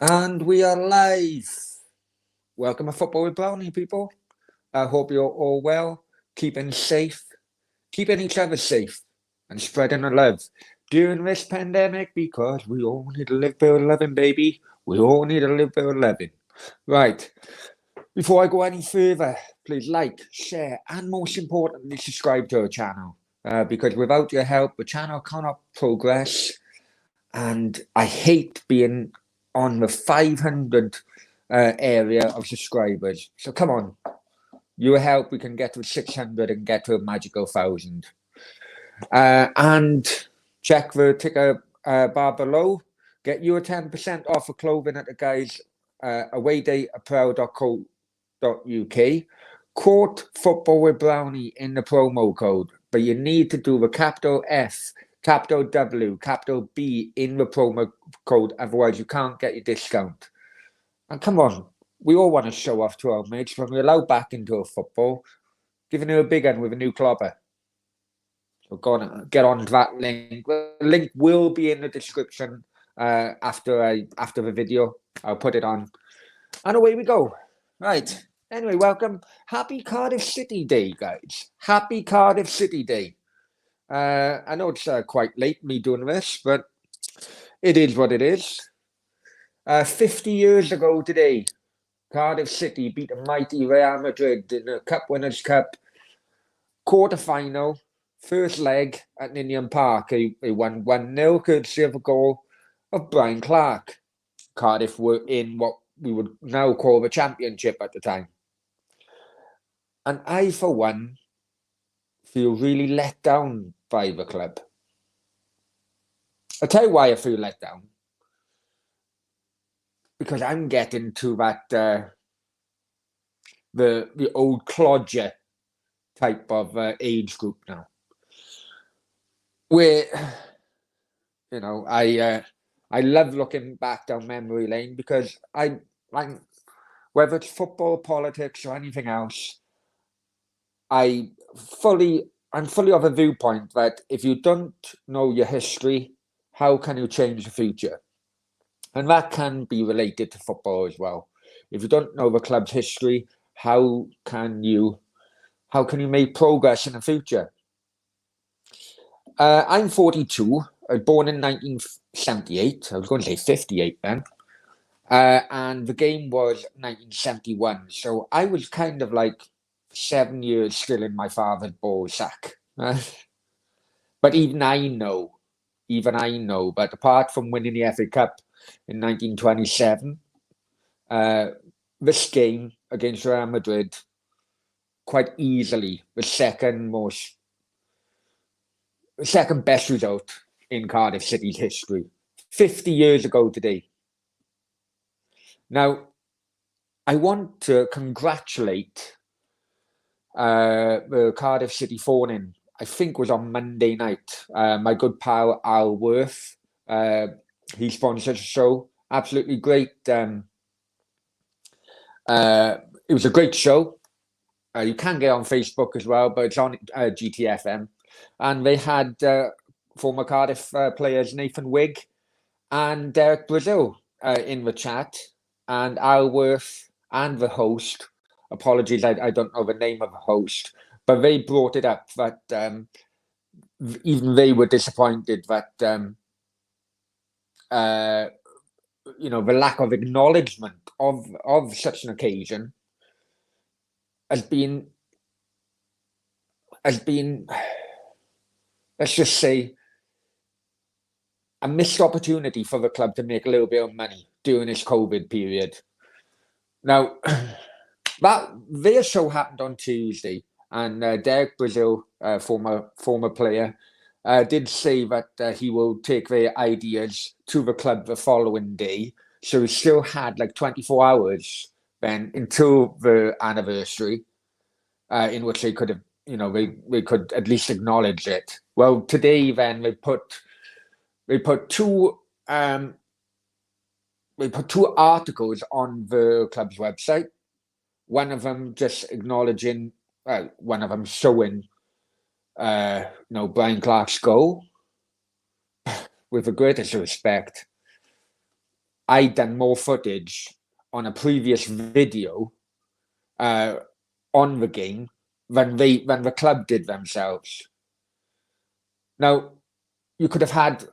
And we are live. Welcome to Football with Brownie, people. I hope you're all well, keeping safe, keeping each other safe, and spreading the love during this pandemic because we all need to live by loving, baby. We all need to live by loving. Right. Before I go any further, please like, share, and most importantly, subscribe to our channel. Because without your help, the channel cannot progress. And I hate being on the 500 area of subscribers. So come on, your help, we can get to 600 and get to a magical 1,000. And check the ticker bar below. Get you a 10% off of clothing at the guys awayday.apparel.co.uk. Quote Football with Brownie in the promo code, but you need to do the capital F, capital W, capital B in the promo code, otherwise you can't get your discount. And come on, we all want to show off to our mates when we're allowed back into a football, giving you a big one with a new clobber. So go on, get on to that link. The link will be in the description after the video. I'll put it on. And away we go. Right. Anyway, welcome. Happy Cardiff City Day, guys. Happy Cardiff City Day. I know it's quite late me doing this, but it is what it is. 50 years ago today, Cardiff City beat a mighty Real Madrid in the Cup Winners' Cup quarter-final, first leg at Ninian Park. They won 1-0, courtesy of a goal of Brian Clark. Cardiff were in what we would now call the Championship at the time. And I, for one, feel really let down by the club. I'll tell you why I feel let down. Because I'm getting to that the old clodger type of age group now, where I love looking back down memory lane because I like whether it's football, politics, or anything else. I'm fully of a viewpoint that if you don't know your history, how can you change the future? And that can be related to football as well. If you don't know the club's history, how can you make progress in the future? I'm 42. I was born in 1978. I was going to say 58 then. And the game was 1971. So I was kind of like 7 years still in my father's ball sack. But even I know, but apart from winning the FA Cup in 1927, this game against Real Madrid, quite easily the second best result in Cardiff City's history. 50 years ago today. Now, I want to congratulate the Cardiff City phone-in. I think was on Monday night. My good pal Al Worth, he sponsors the show. Absolutely great. It was a great show. You can get on Facebook as well, but it's on GTFM. And they had former Cardiff players Nathan Wigg and Derek Brazil in the chat. And Al Worth and the host, apologies, I don't know the name of the host, but they brought it up that even they were disappointed that the lack of acknowledgement of such an occasion has been, let's just say, a missed opportunity for the club to make a little bit of money during this COVID period. Now, their show happened on Tuesday, and Derek Brazil, former player, did say that he will take their ideas to the club the following day. So he still had like 24 hours then until the anniversary, in which they could have, they could at least acknowledge it. Well, today then they put two articles on the club's website. One of them just acknowledging, one of them showing, Brian Clark's goal with the greatest respect. I'd done more footage on a previous video on the game than the club did themselves. Now, you could have had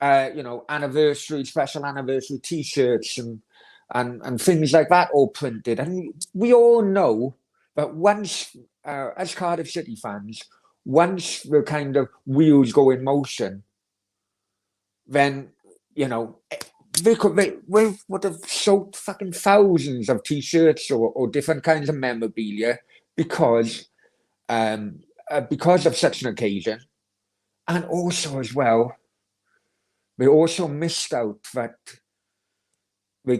special anniversary T-shirts and things like that all printed. And we all know that once, as Cardiff City fans, once the kind of wheels go in motion, then, they would have sold fucking thousands of T-shirts or different kinds of memorabilia because of such an occasion. And also as well, they also missed out that this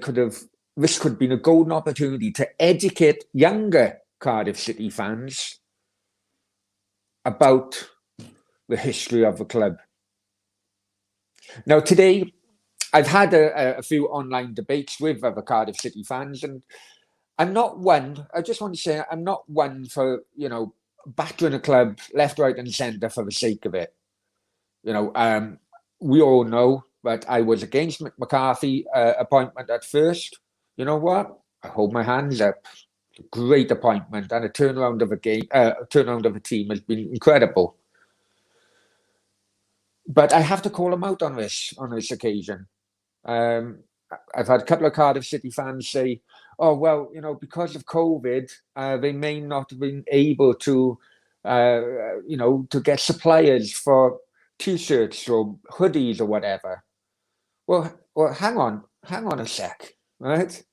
could have been a golden opportunity to educate younger Cardiff City fans about the history of the club. Now, today, I've had a few online debates with other Cardiff City fans, and I'm not one, I just want to say, I'm not one for, battering a club left, right, and centre for the sake of it. We all know that I was against McCarthy appointment at first. You know what? I hold my hands up. Great appointment, and a turnaround of a team has been incredible. But I have to call him out on this occasion. I've had a couple of Cardiff City fans say, "Oh well, because of COVID, they may not have been able to, to get suppliers for T-shirts or hoodies or whatever." Well, hang on a sec, right?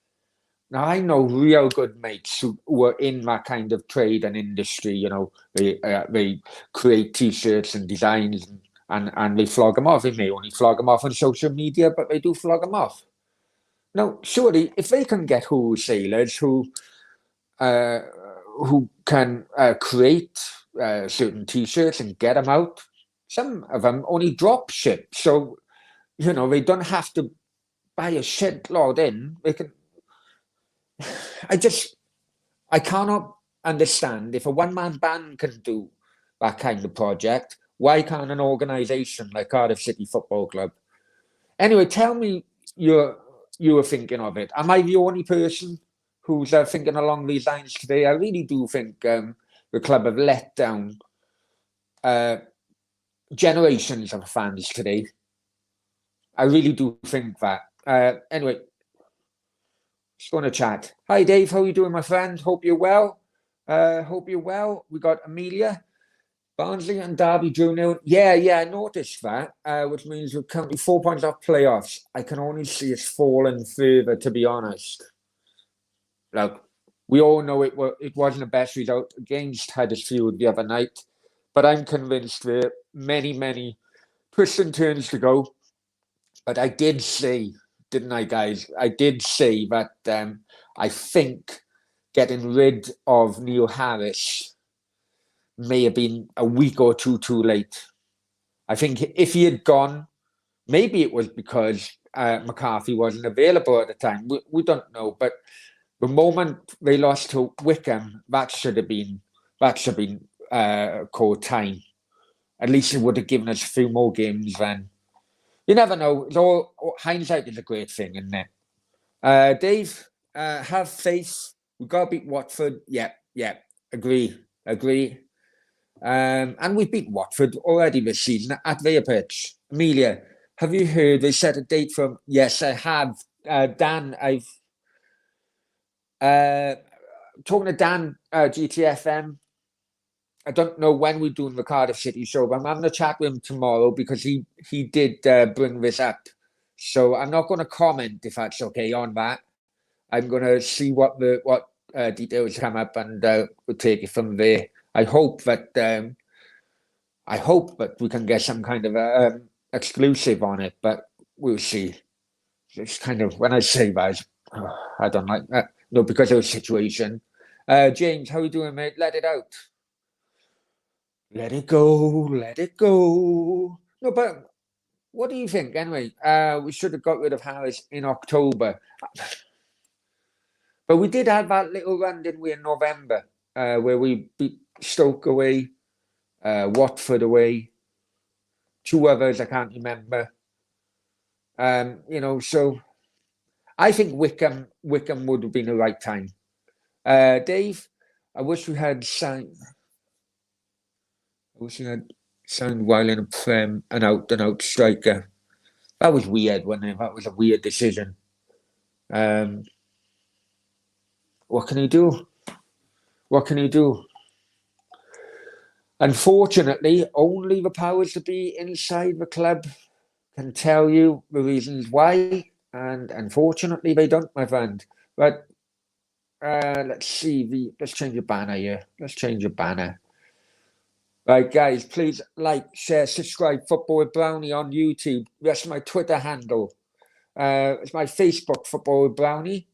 Now I know real good mates who are in that kind of trade and industry. They create T-shirts and designs and they flog them off. They may only flog them off on social media, but they do flog them off. Now, surely, if they can get wholesalers who can create certain T-shirts and get them out, some of them only drop ship, so they don't have to buy a shitload in. They can. I cannot understand if a one-man band can do that kind of project. Why can't an organisation like Cardiff City Football Club? Anyway, tell me you were thinking of it. Am I the only person who's thinking along these lines today? I really do think the club have let down generations of fans today. I really do think that. Anyway, just going to chat. Hi, Dave. How are you doing, my friend? Hope you're well. Hope you're well. We got Amelia, Barnsley and Derby drew nil. Yeah, I noticed that, which means we're currently 4 points off playoffs. I can only see us falling further, to be honest. Like, we all know it wasn't the best result against Huddersfield the other night, but I'm convinced there are many, many twists and turns to go. But I did say, didn't I, guys? I did say that I think getting rid of Neil Harris may have been a week or two too late. I think if he had gone, maybe it was because McCarthy wasn't available at the time. We don't know, but the moment they lost to Wickham, that should have been called time. At least it would have given us a few more games then. You never know. It's all hindsight is a great thing, isn't it? Dave, have faith. We've got to beat Watford. Yeah. Agree. And we've beat Watford already this season at their pitch. Amelia, have you heard they set a date from? Yes, I have. Dan, I've talking to Dan, GTFM. I don't know when we're doing the Cardiff City show, but I'm having a chat with him tomorrow because he did bring this up. So I'm not going to comment, if that's okay, on that. I'm going to see what details come up, and we'll take it from there. I hope that we can get some kind of exclusive on it, but we'll see. It's kind of, when I say that, I don't like that. No, because of the situation. James, how are you doing, mate? Let it out. Let it go. No, but what do you think? Anyway, we should have got rid of Harris in October. But we did have that little run, didn't we, in November, where we beat Stoke away, Watford away, two others I can't remember. So I think Wickham would have been the right time. Dave, I wish we had signed. I wish we had signed while in a Prem, an out-and-out striker. That was weird, wasn't it? That was a weird decision. What can he do? What can he do? Unfortunately, only the powers to be inside the club can tell you the reasons why, and unfortunately, they don't, my friend. But let's see. Let's change the banner here. Let's change the banner. Right, guys, please like, share, subscribe. Football with Brownie on YouTube. That's my Twitter handle. It's my Facebook, Football with Brownie,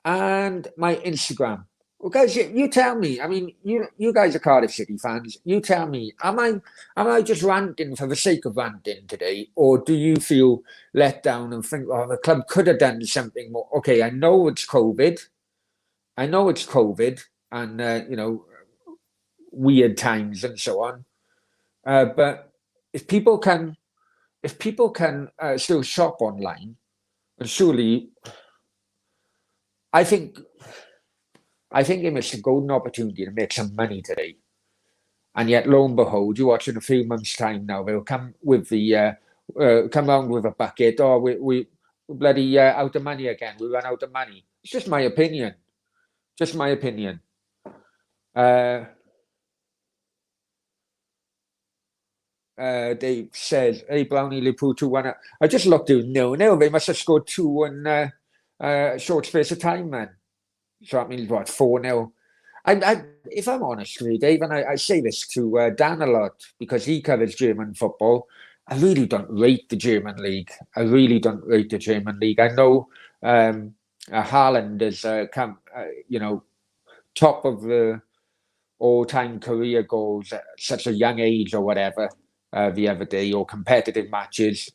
and my Instagram. Well, guys, you tell me. I mean, you guys are Cardiff City fans. You tell me. Am I just ranting for the sake of ranting today, or do you feel let down and think, oh, the club could have done something more? Okay, I know it's COVID. And weird times and so on. But if people can still shop online, and surely, I think it missed a golden opportunity to make some money today. And yet, lo and behold, you watch in a few months' time now, they'll come with come around with a bucket. Oh, we bloody out of money again. We run out of money. It's just my opinion. Just my opinion. Dave says, hey, Brownie, Liverpool 2-1. I just looked at no, they must have scored 2 in a short space of time, man. So that means, what, 4-0? If I'm honest with you, Dave, and I say this to Dan a lot because he covers German football, I really don't rate the German league. I know Haaland has come, top of the all-time career goals at such a young age or whatever the other day, or competitive matches.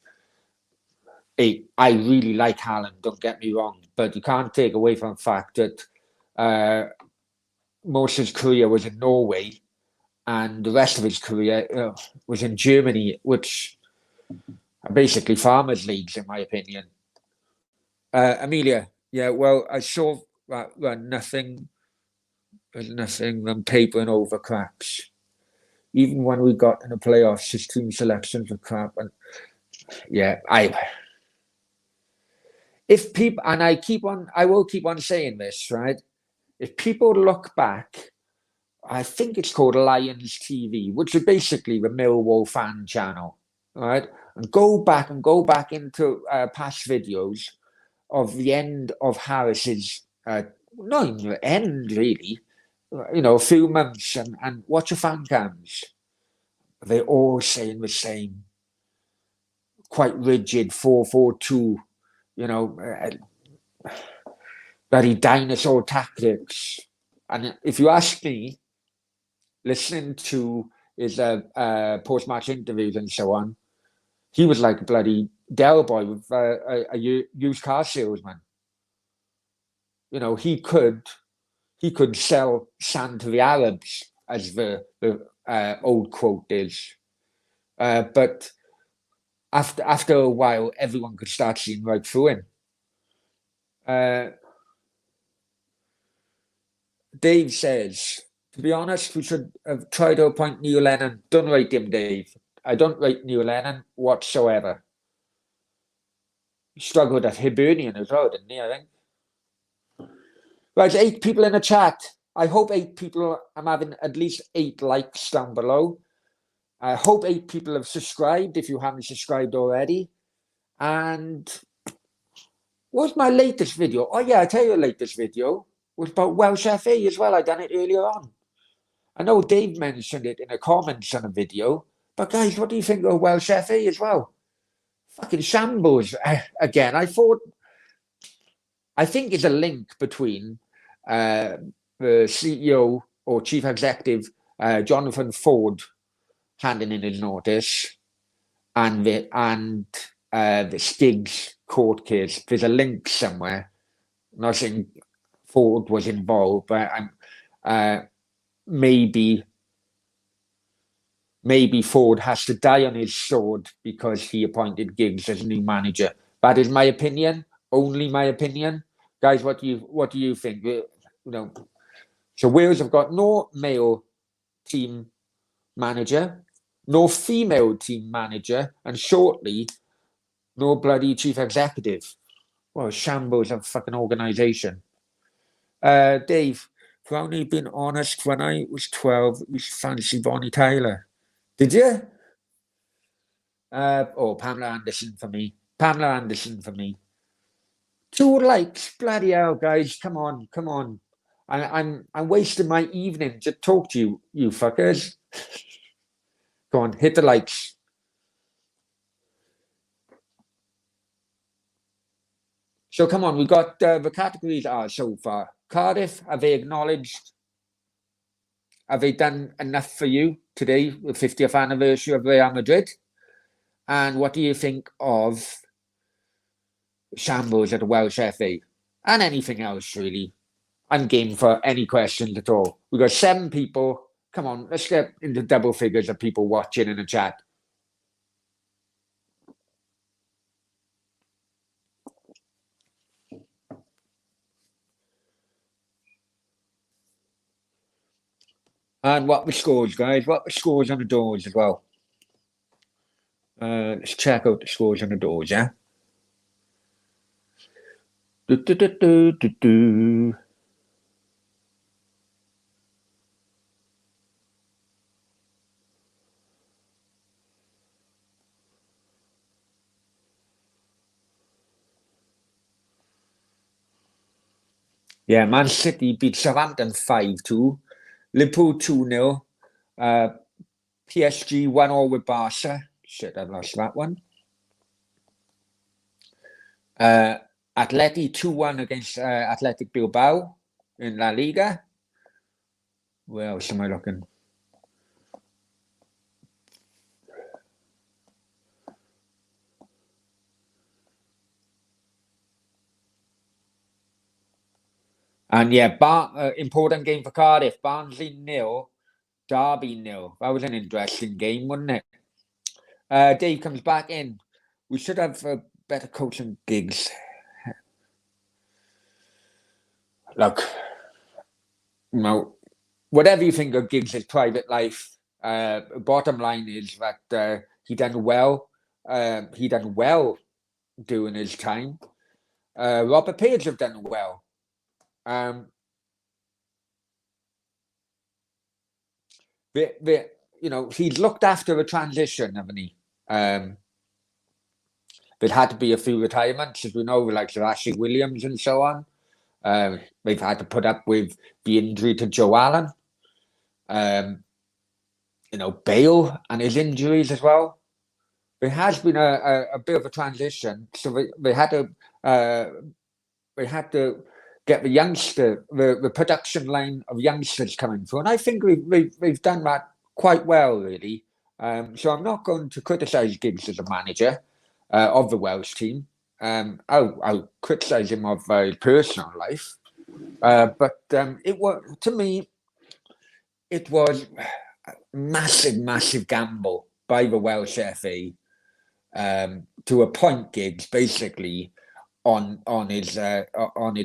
I really like Haaland, don't get me wrong, but you can't take away from the fact that most of his career was in Norway and the rest of his career was in Germany, which are basically farmers' leagues, in my opinion. Amelia, yeah, well, I saw that nothing than papering over cracks. Even when we got in the playoffs, his team selections were crap. And yeah, I will keep on saying this, right? If people look back, I think it's called Lions TV, which is basically the Millwall fan channel, right? And go back into past videos of the end of Harris's, not even the end really, a few months, and watch your fan cams. They're all saying the same, quite rigid 4-4-2, bloody dinosaur tactics. And if you ask me, listening to his post-match interviews and so on, he was like a bloody Del Boy with a used car salesman. He could sell sand to the Arabs, as the old quote is. But after a while, everyone could start seeing right through him. Dave says, to be honest, we should have tried to appoint Neil Lennon. Don't rate him, Dave. I don't rate Neil Lennon whatsoever. He struggled at Hibernian as well, didn't he, I think? Right, 8 people in the chat. I hope 8 people, I'm having at least 8 likes down below. I hope 8 people have subscribed if you haven't subscribed already. And what's my latest video? Oh yeah, I'll tell you the latest video was about Welsh FA as well. I done it earlier on. I know Dave mentioned it in the comments on a video, but guys, what do you think of Welsh FA as well? Fucking shambles again. I think there's a link between the CEO or chief executive, Jonathan Ford, handing in his notice, and the Stiggs court case. There's a link somewhere. I'm not saying Ford was involved, but maybe Ford has to die on his sword because he appointed Giggs as new manager. That is my opinion. only my opinion. Guys, what do you think? So Wales have got no male team manager, no female team manager, and shortly, no bloody chief executive. Well, shambles of fucking organisation. Dave, Brownie, being honest, when I was 12, I used to fancy Bonnie Tyler. Did you? Pamela Anderson for me. Pamela Anderson for me. 2 likes, bloody hell, guys! Come on. I'm wasting my evening to talk to you fuckers. Go on, hit the likes. So come on, we got the categories are so far. Cardiff, have they acknowledged? Have they done enough for you today, the 50th anniversary of Real Madrid? And what do you think of shambles at the Welsh FA? And anything else, really. I'm game for any questions at all. We've got 7 people. Come on, let's get into double figures of people watching in the chat. And what were scores, guys? What were scores on the doors as well? Let's check out the scores on the doors, yeah? Yeah, Man City beat Southampton 5-2. Liverpool 2-0. PSG 1-0 with Barca. Shit, I lost that one. Atleti 2-1 against Athletic Bilbao in La Liga. Where else am I looking? And yeah, important game for Cardiff. Barnsley 0, Derby 0. That was an interesting game, wasn't it? Dave comes back in. We should have better coaching gigs. Look, whatever you think of Giggs' private life, bottom line is that he done well. He done well during his time. Robert Page have done well. He's looked after a transition, haven't he? There had to be a few retirements, as we know, like Sir Ashley Williams and so on. They've had to put up with the injury to Joe Allen. Bale and his injuries as well. There has been a bit of a transition, so they had to get the production line of youngsters coming through, and I think we've done that quite well, really. So I'm not going to criticise Giggs as a manager of the Welsh team. I'll criticise him of his personal life, but it was, to me, it was a massive gamble by the Welsh FA to appoint Giggs basically on his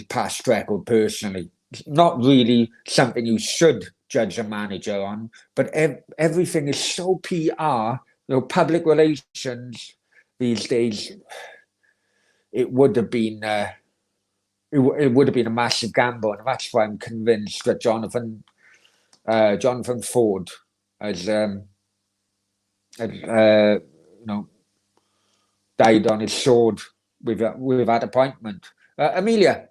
past record personally. It's not really something you should judge a manager on, but everything is so PR, public relations these days. It would have been a massive gamble, and that's why I'm convinced that Jonathan Ford has died on his sword with that appointment. Amelia,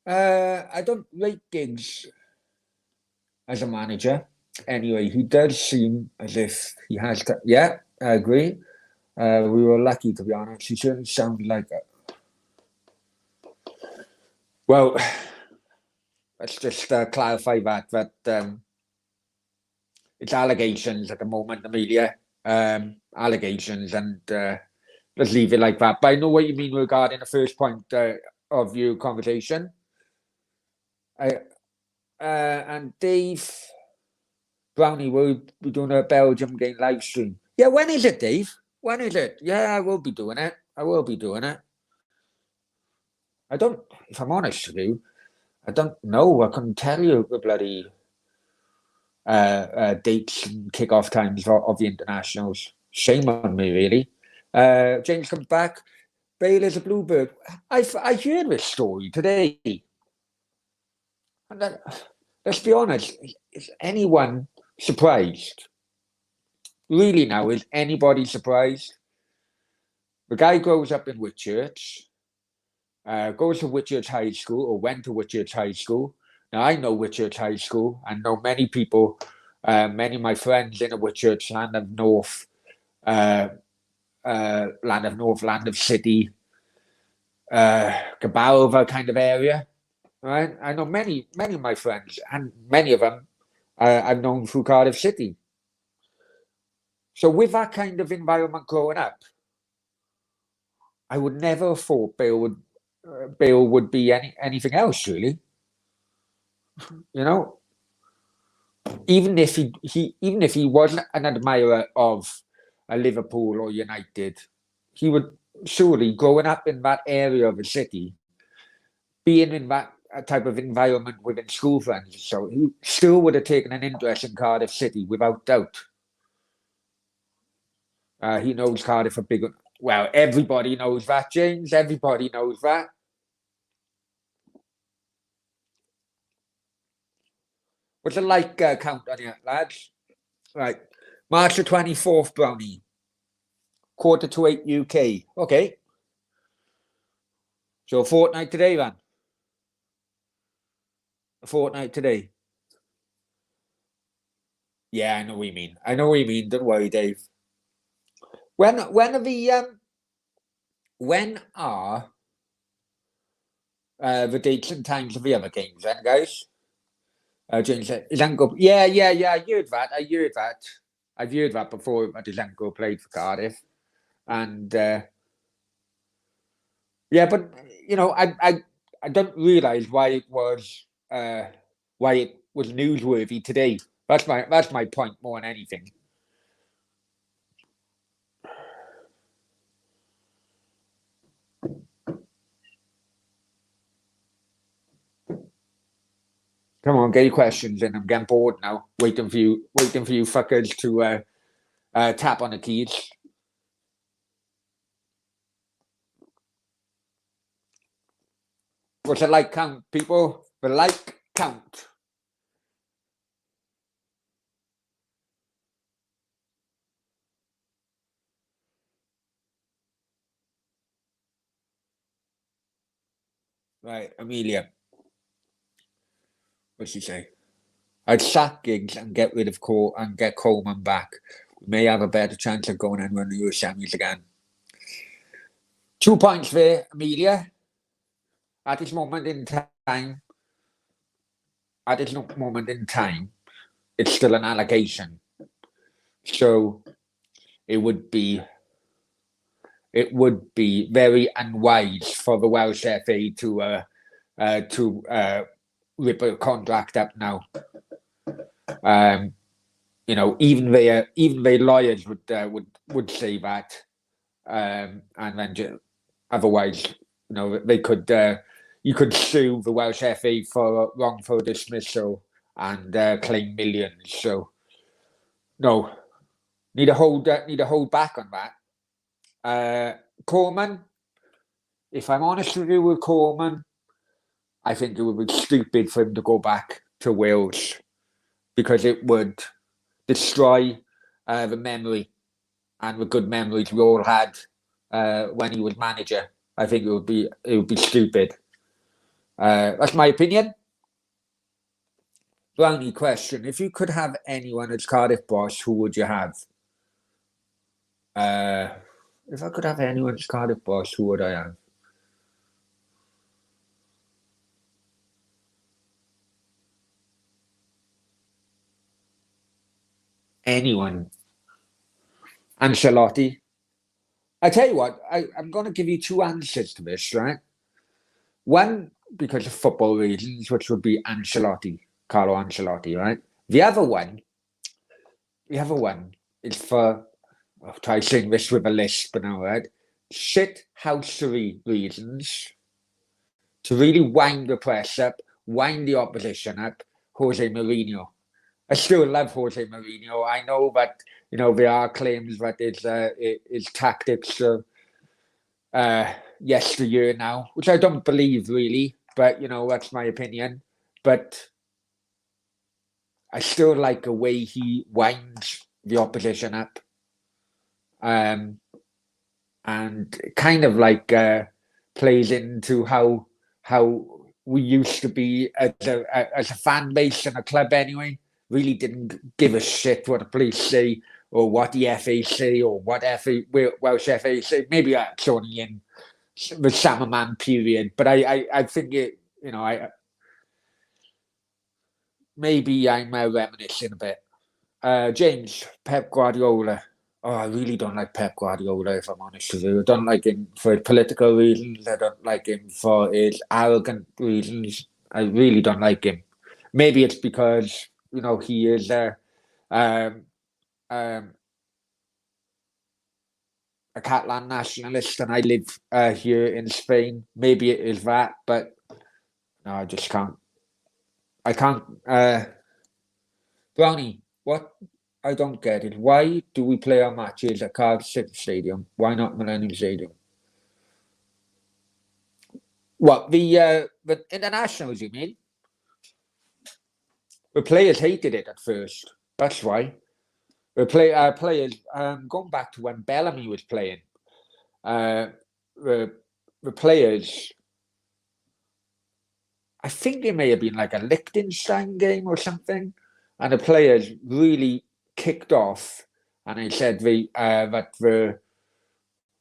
I don't rate Giggs as a manager. Anyway, he does seem as if he has to. Yeah, I agree. We were lucky, to be honest. He certainly sounded like it. Well, let's just clarify that it's allegations at the moment, Amelia. Allegations, and let's leave it like that. But I know what you mean regarding the first point of your conversation. And Dave, Brownie, we'll be doing a Belgium game live stream. Yeah, when is it, Dave? When is it? Yeah, I will be doing it. if I'm honest with you, I don't know. I couldn't tell you the bloody dates and kick-off times of the internationals. Shame on me, really. James comes back. Bale is a Bluebird. I heard this story today. And let's be honest, is anyone surprised? Really now, is anybody surprised? The guy grows up in Whitchurch, goes to Whitchurch High School, or went to Whitchurch High School. Now, I know Whitchurch High School. I know many people, many of my friends in the Whitchurch, Land of North, Land of City, Gabarova kind of area. Right? I know many of my friends, and many of them I've known through Cardiff City. So with that kind of environment growing up, I would never have thought Bale would be anything else, really. You know, even if he wasn't an admirer of a Liverpool or United, he would surely, growing up in that area of the city, being in that type of environment within school friends, so he still would have taken an interest in Cardiff City without doubt. He knows Cardiff are big. Well, everybody knows that, James. Everybody knows that. What's the like count on you, lads? Right. March the 24th, Brownie. 7:45 UK. Okay. So a fortnight today, man. A fortnight today. Yeah, I know what you mean. I know what you mean. Don't worry, Dave. When are the dates and times of the other games then, guys? James said, Isanko. Yeah. I heard that. I've heard that before. That Isanko played for Cardiff, and yeah, but you know, I don't realise why it was newsworthy today. That's my point more than anything. Come on, get your questions in. I'm getting bored now. Waiting for you fuckers to tap on the keys. What's the like count, people? The like count. Right, Amelia. What's she say? I'd sack Giggs and get rid of Cole and get Coleman back. We may have a better chance of going and running the US semis again. 2 points there, Amelia. At this moment in time, it's still an allegation. So it would be very unwise for the Welsh FA to rip a contract up now. You know, even their lawyers would say that, and then otherwise, you know, they could you could sue the Welsh FA for wrongful dismissal and claim millions. So no, need to hold back on that. Coleman, if I'm honest with you with Coleman, I think it would be stupid for him to go back to Wales because it would destroy the memory and the good memories we all had when he was manager. I think it would be stupid. That's my opinion. Brownie question: if you could have anyone as Cardiff boss, who would you have? If I could have anyone as Cardiff boss, who would I have? Anyone. Ancelotti. I tell you what, I'm going to give you two answers to this, right? One, because of football reasons, which would be Carlo Ancelotti, right? The other one is for, I'll try saying this with a lisp now, right? Shithousery reasons. to really wind the press up, wind the opposition up, Jose Mourinho. I still love Jose Mourinho. I know that there are claims that his tactics are yesteryear now, which I don't believe really, but that's my opinion. But I still like the way he winds the opposition up, and kind of like plays into how we used to be as a fan base and a club anyway. Really didn't give a shit what the police say or what the FA say or what Welsh FA say. Maybe that's only in the Salmon period, but I think maybe I'm reminiscing a bit. James, Pep Guardiola. Oh, I really don't like Pep Guardiola, if I'm honest with you. I don't like him for political reasons. I don't like him for his arrogant reasons. I really don't like him. Maybe it's because, he is um, a Catalan nationalist and I live here in Spain. Maybe it is that, but no, I just can't. I can't. Brownie, what I don't get is why do we play our matches at Cardiff City Stadium? Why not Millennium Stadium? What the internationals? You mean? The players hated it at first. That's why. The players going back to when Bellamy was playing. The players. I think it may have been like a Liechtenstein game or something, and the players really kicked off, and they said that the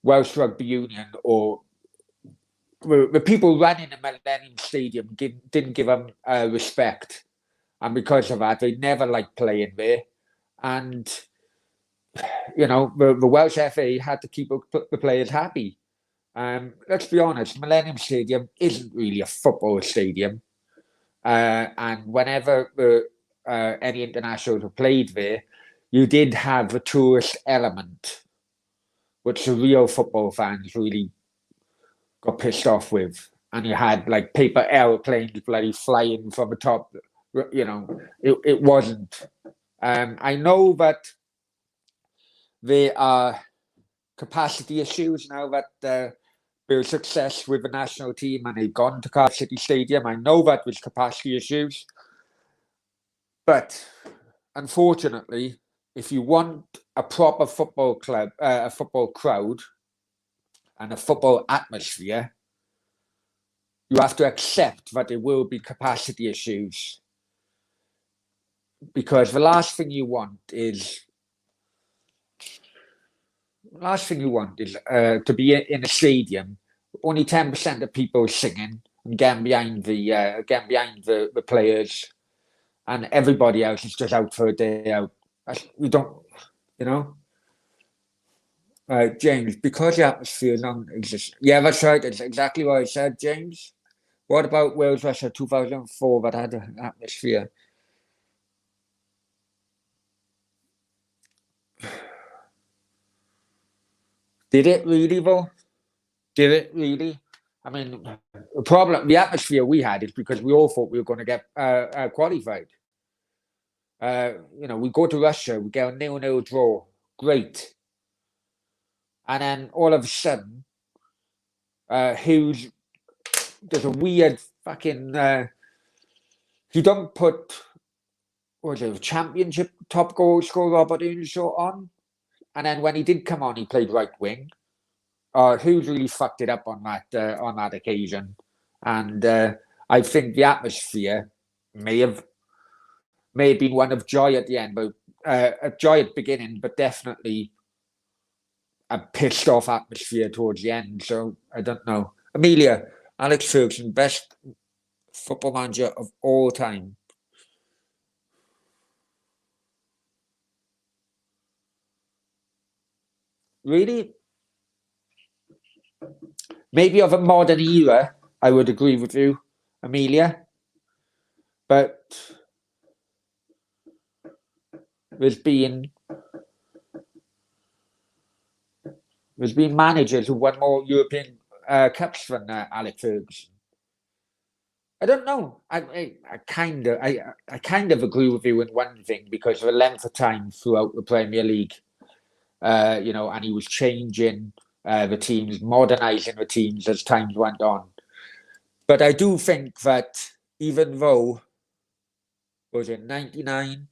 Welsh Rugby Union or the people running the Millennium Stadium didn't give them respect, and because of that, they never liked playing there, and the Welsh FA had to keep the players happy. Let's be honest, Millennium Stadium isn't really a football stadium. And whenever any internationals were played there, you did have the tourist element, which the real football fans really got pissed off with. And you had like paper aeroplanes bloody flying from the top. It wasn't. I know that there are capacity issues now that their success with the national team and they've gone to Cardiff City Stadium. I know that was capacity issues. But unfortunately, if you want a proper football club, a football crowd, and a football atmosphere, you have to accept that there will be capacity issues. Because the last thing you want is to be in a stadium, only 10% of people singing and getting behind the players, and everybody else is just out for a day out. We don't, James, because the atmosphere don't exist. Yeah, that's right. It's exactly what I said, James. What about Wales Russia 2004 that had an atmosphere? Did it really, though? Did it really? I mean, the atmosphere we had is because we all thought we were going to get qualified. We go to Russia, we get a 0-0 draw. Great. And then all of a sudden, there's a weird fucking. He don't put, what was it, championship top goal scorer Robert Earnshaw on. And then when he did come on, he played right wing. Hughes really fucked it up on that occasion. And I think the atmosphere may have been one of joy at the end, but a joy at the beginning, but definitely a pissed off atmosphere towards the end. So I don't know. Amelia, Alex Ferguson, best football manager of all time. Really? Maybe of a modern era, I would agree with you, Amelia. But there's been managers who won more European Cups than Alex Ferguson. I don't know. I kind of agree with you in one thing because of the length of time throughout the Premier League. And he was changing the teams, modernising the teams as times went on. But I do think that even though, was it 99?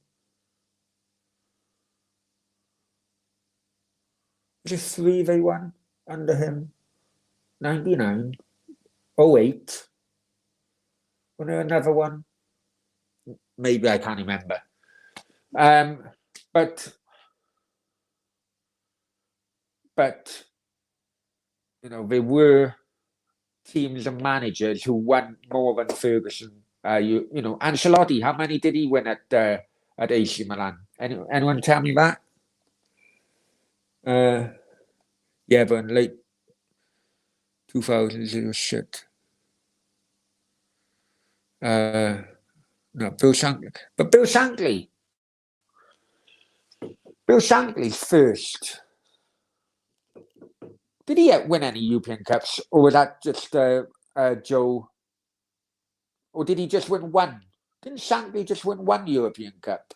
Was it 3 they won under him? 99? 08? Was there another one? Maybe I can't remember. But there were teams and managers who won more than Ferguson. Ancelotti, how many did he win at AC Milan? Anyone tell me that? Yeah, but in late 2000s, it was shit. No, Bill Shankly. But Bill Shankly's first. Did he win any European Cups? Or was that just Joe? Or did he just win one? Didn't Shankly just win one European Cup?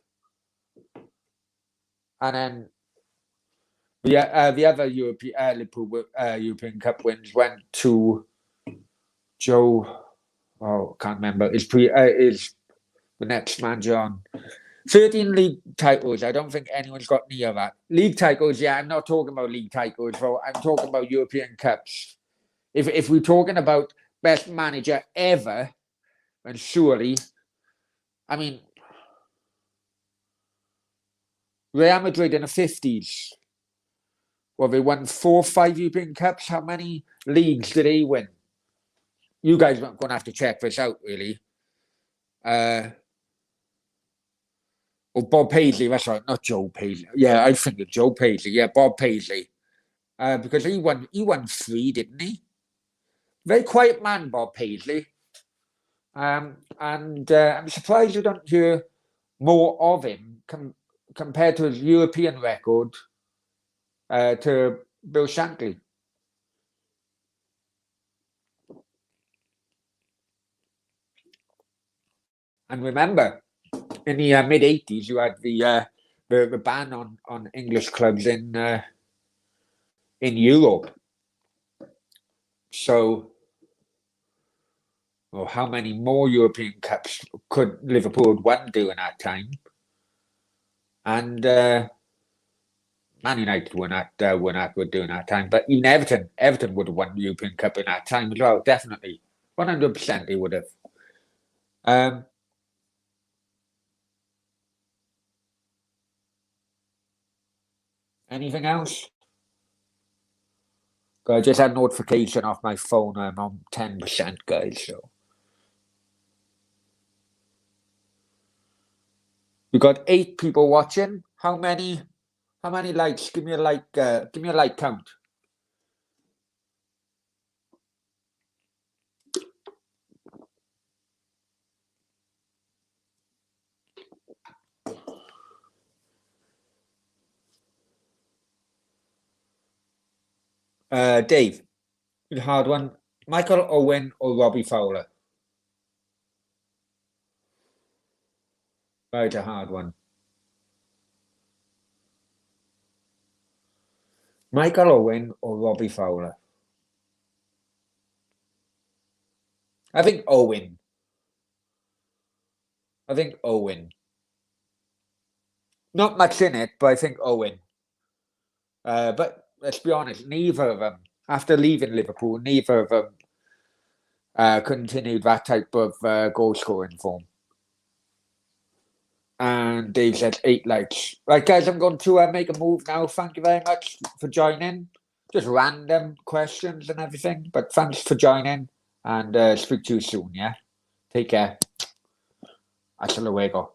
And then the other Liverpool European Cup wins went to Joe. Oh, can't remember. Is the next manager on 13 league titles? I don't think anyone's got near that. League titles, yeah. I'm not talking about league titles. Bro. I'm talking about European Cups. If we're talking about best manager ever, then surely, I mean, Real Madrid in the 50s. Well, they won 4 or 5 European Cups. How many leagues did they win? You guys are going to have to check this out, really. Bob Paisley, that's right, not Joe Paisley. Yeah, I think it's Joe Paisley. Yeah, Bob Paisley. Because he won 3, didn't he? Very quiet man, Bob Paisley. And I'm surprised you don't hear more of him compared to his European record to Bill Shankly. And remember, in the mid-80s, you had the ban on English clubs in Europe. So, how many more European Cups could Liverpool have won during that time? And Man United were not good during that time, but even Everton would have won the European Cup in that time as well. Definitely, 100% they would have. Anything else? I just had a notification off my phone. I'm on 10%, guys. So we got 8 people watching. How many likes? Give me a like. Give me a like count. Dave, the hard one. Michael Owen or Robbie Fowler? Right, a hard one. Michael Owen or Robbie Fowler? I think Owen. Not much in it, but I think Owen. But let's be honest, neither of them, after leaving Liverpool, neither of them continued that type of goal-scoring form. And Dave said 8 likes. Right, guys, I'm going to make a move now. Thank you very much for joining. Just random questions and everything, but thanks for joining, and speak to you soon, yeah? Take care. Hasta luego.